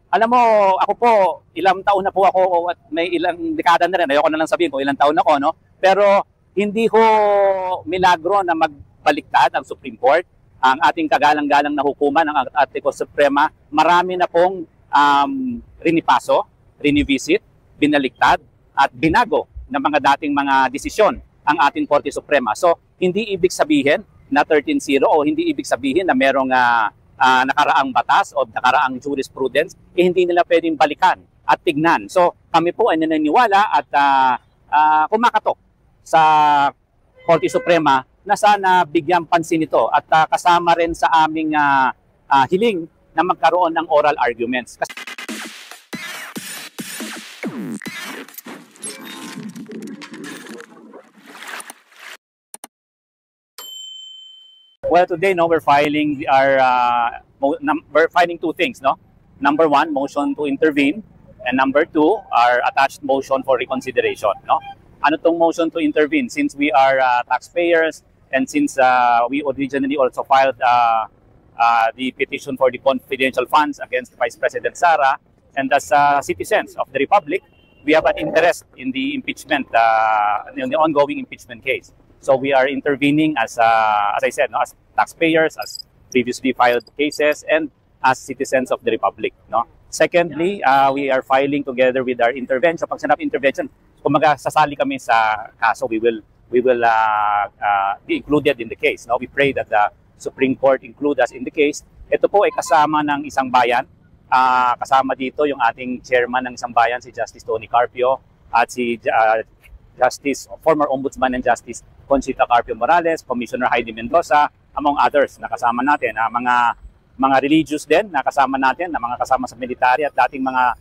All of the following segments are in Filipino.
Alam mo, ako po, ilang taon na po ako at may ilang dekada na rin. Ayoko na lang sabihin kung ilang taon ako, no? Pero hindi ko milagro na magbaliktad ang Supreme Court. Ang ating kagalang-galang na hukuman, ang ating Suprema, marami na pong rinipaso, rinivisit, binaliktad at binago ng mga dating mga desisyon ang ating Korte Suprema. So, hindi ibig sabihin na 13-0 o hindi ibig sabihin na merong nakaraang batas o nakaraang jurisprudence, hindi nila pwedeng balikan at tignan. So kami po ay naniniwala at kumakatok sa Korte Suprema na sana bigyan pansin ito at kasama rin sa aming hiling na magkaroon ng oral arguments. Well, today, no, we're filing we're filing two things, no. Number one, motion to intervene, and number two, our attached motion for reconsideration, no. Ano tong motion to intervene? Since we are taxpayers, and since we originally also filed the petition for the confidential funds against Vice President Sara, and as citizens of the Republic, we have an interest in the impeachment, in the ongoing impeachment case. So we are intervening as I said, no, as taxpayers, as previously filed cases, and as citizens of the Republic. No. Secondly, we are filing together with our intervention. Pag sinabi intervention, kumaga sasali kami sa kaso, we will be included in the case. No, we pray that the Supreme Court include us in the case. Ito po ay kasama ng isang bayan. Kasama dito yung ating chairman ng isang bayan, si Justice Tony Carpio, at si former Ombudsman and Justice Conchita Carpio Morales, Commissioner Heidi Mendoza, among others na kasama natin. Mga religious din na kasama natin, na mga kasama sa military at dating mga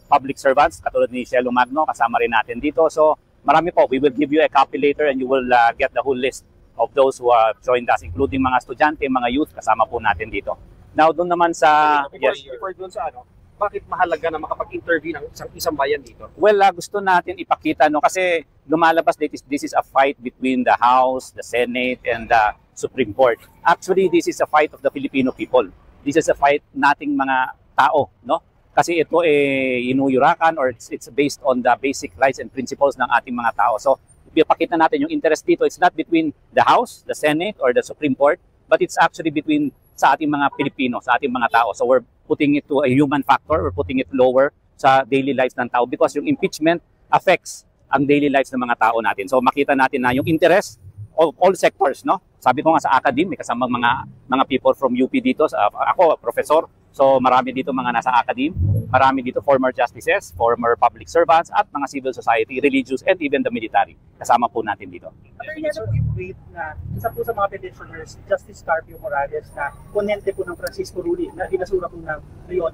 public servants katulad ni Shelo Magno, kasama rin natin dito. So marami po. We will give you a copy later and you will get the whole list of those who have joined us, including mga estudyante, mga youth, kasama po natin dito. Now, doon naman sa... Before doon sa bakit mahalaga na makapag-intervene ang isang bayan dito? Well, gusto natin ipakita, no, kasi lumalabas this is a fight between the House, the Senate, and the Supreme Court. Actually, this is a fight of the Filipino people. This is a fight nating mga tao, no? Kasi ito inuyurakan or it's based on the basic rights and principles ng ating mga tao. So, ipakita natin yung interest dito. It's not between the House, the Senate, or the Supreme Court, but it's actually between sa ating mga Pilipino, sa ating mga tao. So we're putting it to a human factor, we're putting it lower sa daily lives ng tao because yung impeachment affects ang daily lives ng mga tao natin. So makita natin na yung interest of all sectors, no? Sabi ko nga sa academe, may kasamang mga people from UP dito. Ako, professor. So marami dito mga nasa academe, marami dito former justices, former public servants, at mga civil society, religious, and even the military. Kasama po natin dito. Attorney, ano po yung weight na isa po sa mga petitioners, Justice Carpio Morales, na ponente po ng Francisco Rulli, na binasura po ng Leon?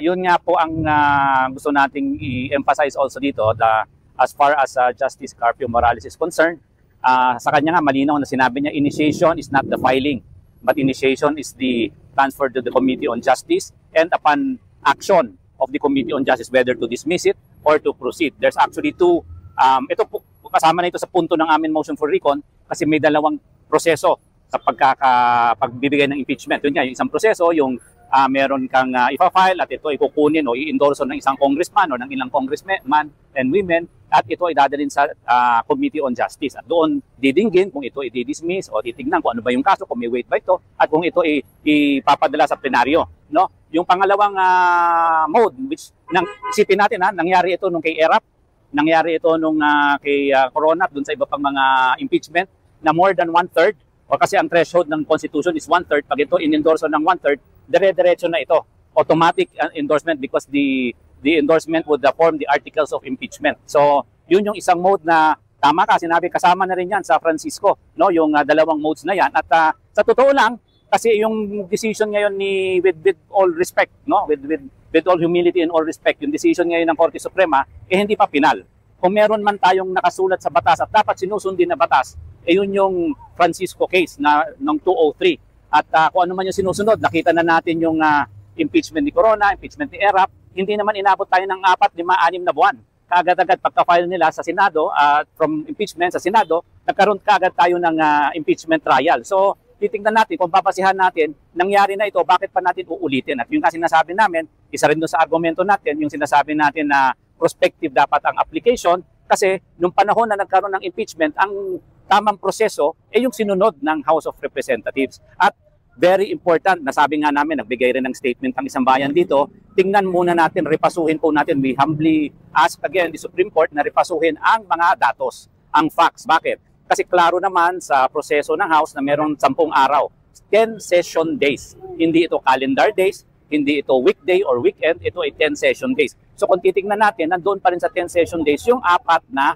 Yun nga po ang gusto nating i-emphasize also dito, as far as Justice Carpio Morales is concerned, sa kanya nga malinaw na sinabi niya, initiation is not the filing, but initiation is the transfer to the Committee on Justice, and upon action of the Committee on Justice whether to dismiss it or to proceed. There's actually two, ito po, kasama na ito sa punto ng amin motion for recon kasi may dalawang proseso sa pagbibigay ng impeachment. Yun nga, yung isang proseso, yung meron kang ipa-file at ito ay kukunin o i-endorse ng isang congressman o ng ilang congressmen and women at ito ay dadalhin sa Committee on Justice. At doon didinggin kung ito i-dismiss o titignan kung ano ba yung kaso, kung may weight ba ito, at kung ito ipapadala sa plenaryo. No? Yung pangalawang mode, which isipin natin, nangyari ito nung kay ERAP, nangyari ito nung kay Corona, dun sa iba pang mga impeachment, na more than 1/3, o kasi ang threshold ng Constitution is 1/3, pag ito in-endorse ng 1/3, dire-diretso na ito. Automatic endorsement because the endorsement would form the articles of impeachment. So, yun yung isang mode na tama ka, sinabi kasama na rin yan sa Francisco, no? Yung dalawang modes na yan. At sa totoo lang, kasi yung decision ngayon with all respect, no? With all humility and all respect, yung decision ngayon ng Korte Suprema, hindi pa final. Kung meron man tayong nakasulat sa batas at dapat sinusundin na batas, yun yung Francisco case na ng 203. At kung ano man yung sinusunod, nakita na natin yung impeachment ni Corona, impeachment ni ERAP, hindi naman inabot tayo ng 4, 5, 6 na buwan. Kaagad-agad pagka-file nila sa Senado, from impeachment sa Senado, nagkaroon kaagad tayo ng impeachment trial. So, titingnan natin kung babasihan natin, nangyari na ito, bakit pa natin uulitin? At yung kasi sinasabi namin, isa rin doon sa argumento natin, yung sinasabi natin na prospective dapat ang application, kasi nung panahon na nagkaroon ng impeachment, ang tamang proseso ay yung sinunod ng House of Representatives. At very important, nasabi nga namin, nagbigay rin ng statement ang isang bayan dito, tingnan muna natin, repasuhin po natin, we humbly ask again the Supreme Court na repasuhin ang mga datos, ang facts. Bakit? Kasi klaro naman sa proseso ng House na merong 10 araw, 10 session days. Hindi ito calendar days, hindi ito weekday or weekend, ito ay 10 session days. So kung titignan natin, nandoon pa rin sa 10 session days yung 4 na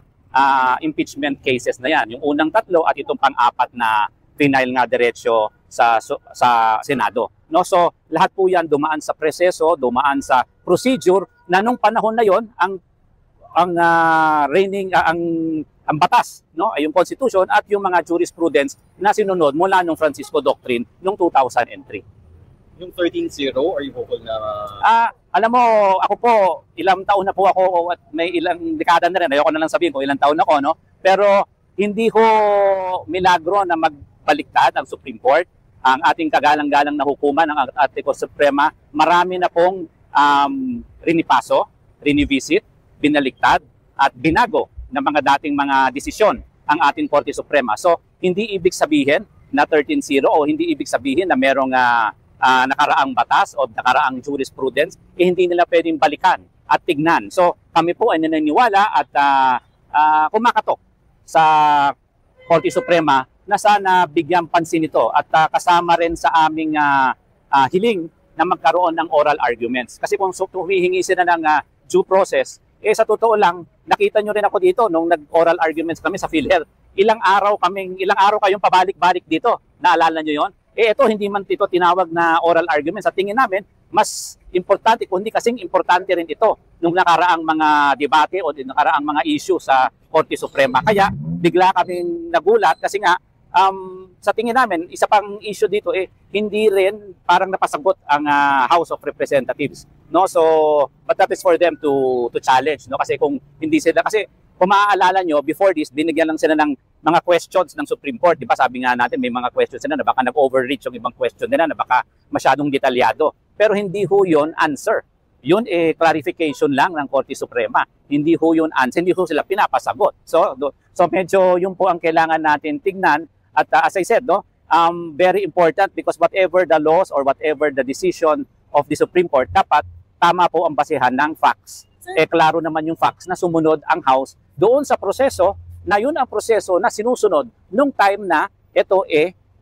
impeachment cases na yan. Yung unang 3 at itong pang-4 na final nga diretsyo sa Senado. No? So lahat po yan dumaan sa proseso, dumaan sa procedure na nung panahon na yon ang ang batas, no, ay yung Constitution at yung mga jurisprudence na sinunod mula nung Francisco Doctrine noong 2003. Yung 13-0, are you hopeful na... Alam mo, ako po, ilang taon na po ako at may ilang dekada na rin. Ayoko na lang sabihin kung ilang taon ako, no? Pero hindi ko milagro na magbaliktad ang Supreme Court. Ang ating kagalang-galang na hukuman ng ating Suprema, marami na pong rinipaso, rinivisit, binaliktad at binago ng mga dating mga desisyon ang ating Korte Suprema. So, hindi ibig sabihin na 13-0 o hindi ibig sabihin na merong nakaraang batas o nakaraang jurisprudence, hindi nila pwedeng balikan at tignan. So, kami po ay naniniwala at kumakatok sa Korte Suprema na sana bigyan pansin ito at kasama rin sa aming hiling na magkaroon ng oral arguments. Kasi kung humihingi sila ng due process, sa totoo lang, nakita nyo rin ako dito nung nag-oral arguments kami sa PhilHealth. Ilang araw kayong pabalik-balik dito. Naalala nyo yon? Ito, hindi man ito tinawag na oral arguments. Sa tingin namin, mas importante, kundi kasing importante rin ito nung nakaraang mga debate o nakaraang mga issue sa Korte Suprema. Kaya, bigla kaming nagulat kasi nga, sa tingin namin, isa pang issue dito, hindi rin parang napasagot ang House of Representatives. No? So, but that is for them to challenge. No? Kasi kung hindi sila, kasi kung maaalala nyo, before this, binigyan lang sila ng mga questions ng Supreme Court. Diba? Sabi nga natin, may mga questions sila na baka nag-overreach yung ibang question nila, na baka masyadong detalyado. Pero hindi ho yun answer. Yun clarification lang ng Korte Suprema. Hindi ho yun answer, hindi ho sila pinapasagot. So medyo yun po ang kailangan natin tignan. At as I said, no, very important because whatever the laws or whatever the decision of the Supreme Court, dapat tama po ang basehan ng facts. Klaro naman yung facts na sumunod ang House doon sa proseso na yun ang proseso na sinusunod nung time na ito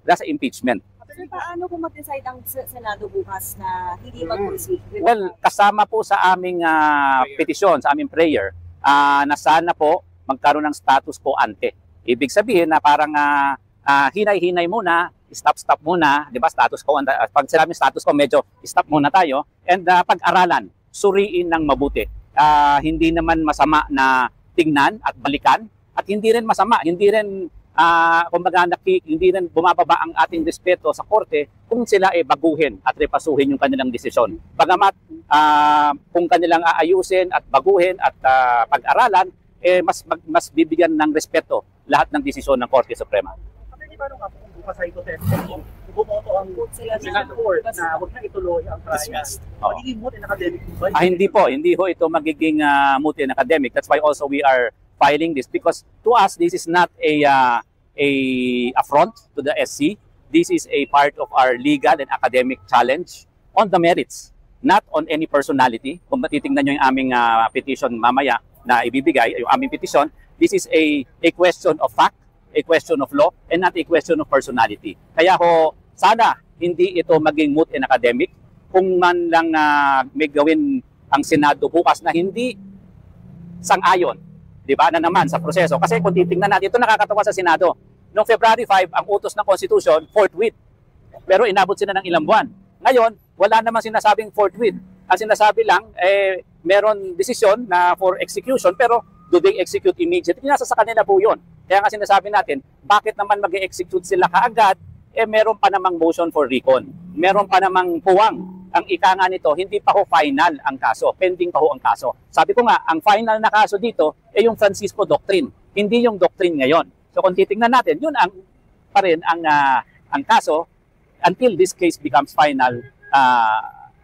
nasa impeachment. Sir, paano kung mag-decide ang Senado bukas na hindi mag-proceed? Well, kasama po sa aming petisyon, sa aming prayer, na sana po magkaroon ng status quo ante. Ibig sabihin na parang hinay-hinay muna, stop muna, di ba? Status quo, pag sinabing status quo, medyo stop muna tayo, and pag-aralan, suriin ng mabuti. Hindi naman masama na tingnan at balikan, at hindi rin masama, hindi rin hindi rin bumababa ang ating respeto sa korte kung sila baguhin at repasuhin yung kanilang desisyon. Bagamat kung kanilang aayusin at baguhin at pag-aralan, mas bibigyan ng respeto lahat ng desisyon ng Korte Suprema. Paano nga kung bukas ay ito, bumoto ang Senado Court na huwag na ituloy ang trial? Magiging moot and academic ba? Hindi ho ito magiging moot and academic. That's why also we are filing this, because to us this is not a affront to the SC. This is a part of our legal and academic challenge on the merits, not on any personality. Kung matitingnan nyo yung aming petition mamaya na ibibigay, yung aming petition, this is a question of fact, a question of law, and not a question of personality. Kaya ho, sana hindi ito maging moot and academic. Kung man lang may gawin ang Senado bukas na hindi sang-ayon, di ba, na naman sa proseso. Kasi kung titingnan natin, ito nakakatawa sa Senado. Noong February 5, ang utos ng Constitution, forthwith. Pero inabot sila ng ilang buwan. Ngayon, wala naman sinasabing forthwith. Ang sinasabi lang, meron desisyon na for execution, pero do they execute immediately? Nasa sa kanila po yun. Kaya nga sinasabi natin, bakit naman mag-execute sila kaagad? Meron pa namang motion for recon. Meron pa namang puwang. Ang ika nga nito, hindi pa ho final ang kaso. Pending pa ho ang kaso. Sabi ko nga, ang final na kaso dito yung Francisco Doctrine. Hindi yung doctrine ngayon. So kung titingnan natin, yun pa rin ang ang kaso until this case becomes final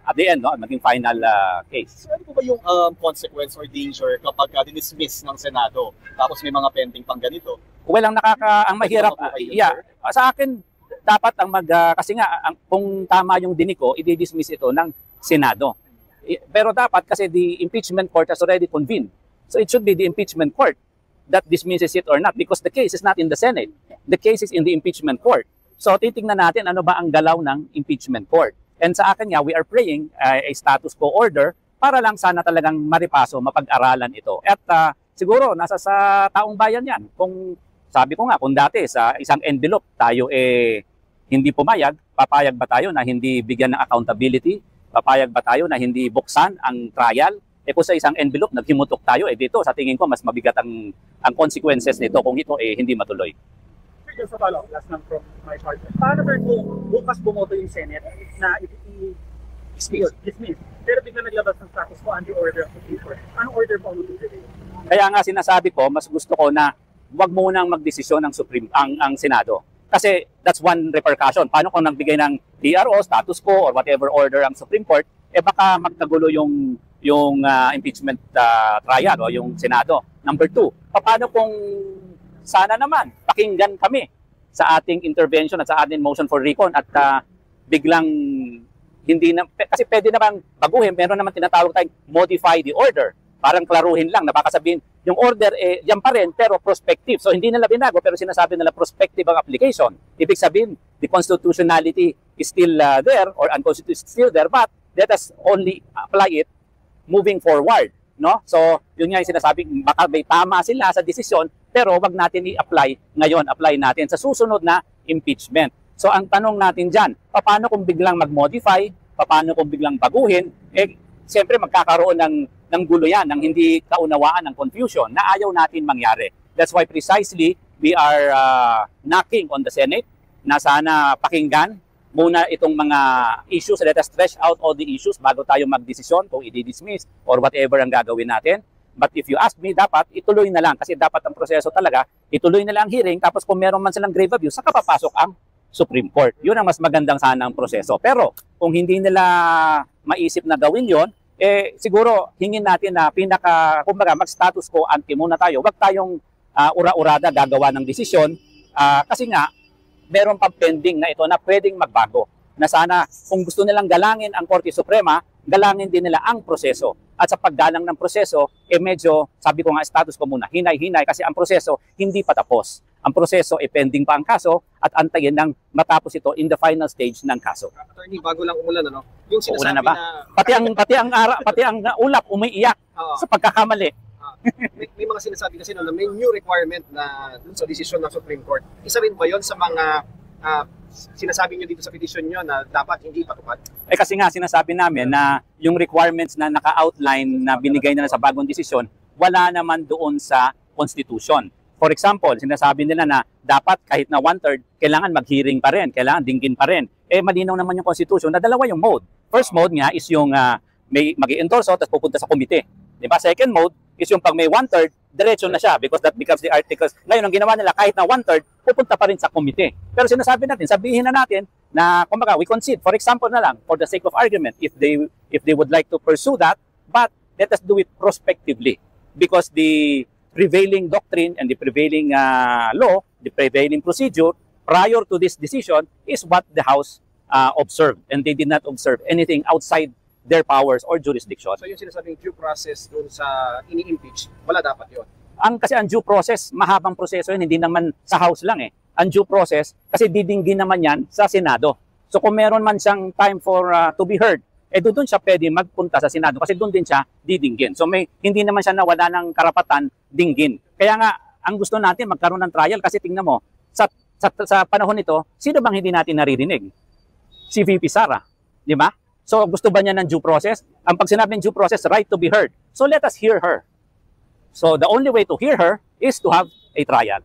at the end, no, maging final case. So ano po ba yung consequence or danger kapag dinismiss ng Senado tapos may mga pending pang ganito? Well, ang mahirap, sa akin, dapat kasi nga, kung tama yung dinig ko, i-dismiss ito ng Senado. Pero dapat kasi the impeachment court has already convened. So it should be the impeachment court that dismisses it or not because the case is not in the Senate. The case is in the impeachment court. So titingnan natin ano ba ang galaw ng impeachment court. And sa akin nga, we are praying a status quo order para lang sana talagang maripaso, mapag-aralan ito. At siguro, nasa sa taong bayan yan. Kung sabi ko nga, kung dati sa isang envelope tayo hindi pumayag, papayag ba tayo na hindi bigyan ng accountability? Papayag ba tayo na hindi buksan ang trial? Kung sa isang envelope, naghimutok tayo, dito sa tingin ko, mas mabigat ang consequences nito kung ito hindi matuloy. Just a follow-up, last lang from my part. Paano kung bukas bumoto yung Senate na i-dismiss, pero bigla naglabas ng status quo under order of the Supreme Court? Anong order po ang tutuloy? Kaya nga sinasabi ko, mas gusto ko na wag munang magdesisyon ang Senado. Kasi that's one repercussion. Paano kung nagbigay ng TRO, status quo, or whatever order ang Supreme Court, baka magkagulo yung impeachment trial o yung Senado. Number 2, paano kung sana naman pakinggan kami sa ating intervention at sa ating motion for recon at biglang hindi na, kasi pwede naman baguhin, meron naman tinatawag tayong modify the order. Parang klaruhin lang na baka sabihin yung order yan pa rin pero prospective. So hindi nila binago pero sinasabi nila prospective ang application. Ibig sabihin the constitutionality is still there or unconstitutional is still there but let us only apply it moving forward. No? So, yun nga yung sinasabi, baka may tama sila sa desisyon, pero wag natin i-apply ngayon, apply natin sa susunod na impeachment. So, ang tanong natin dyan, paano kung biglang mag-modify, paano kung biglang baguhin, siyempre magkakaroon ng gulo yan, ng hindi kaunawaan, ng confusion na ayaw natin mangyari. That's why precisely, we are knocking on the Senate na sana pakinggan muna itong mga issues. Let us stretch out all the issues bago tayo magdesisyon kung i-dismiss or whatever ang gagawin natin. But if you ask me, dapat ituloy na lang kasi dapat ang proseso talaga, ituloy na lang ang hearing tapos kung meron man silang grave abuse, saka papasok ang Supreme Court. Yun ang mas magandang sana ang proseso. Pero kung hindi nila maisip na gawin yon, siguro hingin natin na kumbaga mag-status quo ante muna tayo. Huwag tayong ura-urada gagawa ng desisyon kasi nga meron pang pending na ito na pwedeng magbago. Na sana kung gusto nilang galangin ang Korte Suprema, galangin din nila ang proseso. At sa paggalang ng proseso, medyo, sabi ko nga, status ko muna, hinay-hinay kasi ang proseso hindi pa tapos. Ang proseso, pending pa ang kaso at antayin ng matapos ito in the final stage ng kaso. Attorney, bago lang umulan, ano? Yung sinasabi na ba? Pati ang ulap umiiyak sa pagkakamali. May mga sinasabi kasi na may new requirement na dun sa desisyon ng Supreme Court. Isa rin ba yon sa mga sinasabi nyo dito sa petition nyo na dapat hindi patupad? Kasi nga sinasabi namin na yung requirements na naka-outline na binigay nila sa bagong desisyon, wala naman doon sa Constitution. For example, sinasabi nila na dapat kahit na 1/3, kailangan mag-hearing pa rin, kailangan dinggin pa rin. Malinaw naman yung Constitution na dalawa yung mode. First mode nga is yung may mag-i-endorse tapos pupunta sa komite. Diba? Second mode is yung pag may 1/3, diretso na siya because that becomes the articles. Ngayon, ang ginawa nila, kahit na 1/3, pupunta pa rin sa komite. Pero sinasabi natin, sabihin na natin na, kumbaga, we concede. For example na lang, for the sake of argument, if they would like to pursue that, but let us do it prospectively because the prevailing doctrine and the prevailing law, the prevailing procedure prior to this decision is what the House observed. And they did not observe anything outside their powers or jurisdiction. So yung sinasabing due process dun sa ini-impeach, wala dapat yun? Kasi ang due process, mahabang proseso yun, hindi naman sa House lang Ang due process, kasi didinggin naman yan sa Senado. So kung meron man siyang time for to be heard, doon siya pwede magpunta sa Senado kasi doon din siya didinggin. So hindi naman siya nawala ng karapatan dinggin. Kaya nga, ang gusto natin magkaroon ng trial kasi tingnan mo, sa panahon nito, sino bang hindi natin naririnig? Si VP Sara, di ba? So gusto ba niya ng due process? Ang pag sinabing due process, right to be heard. So let us hear her. So the only way to hear her is to have a trial.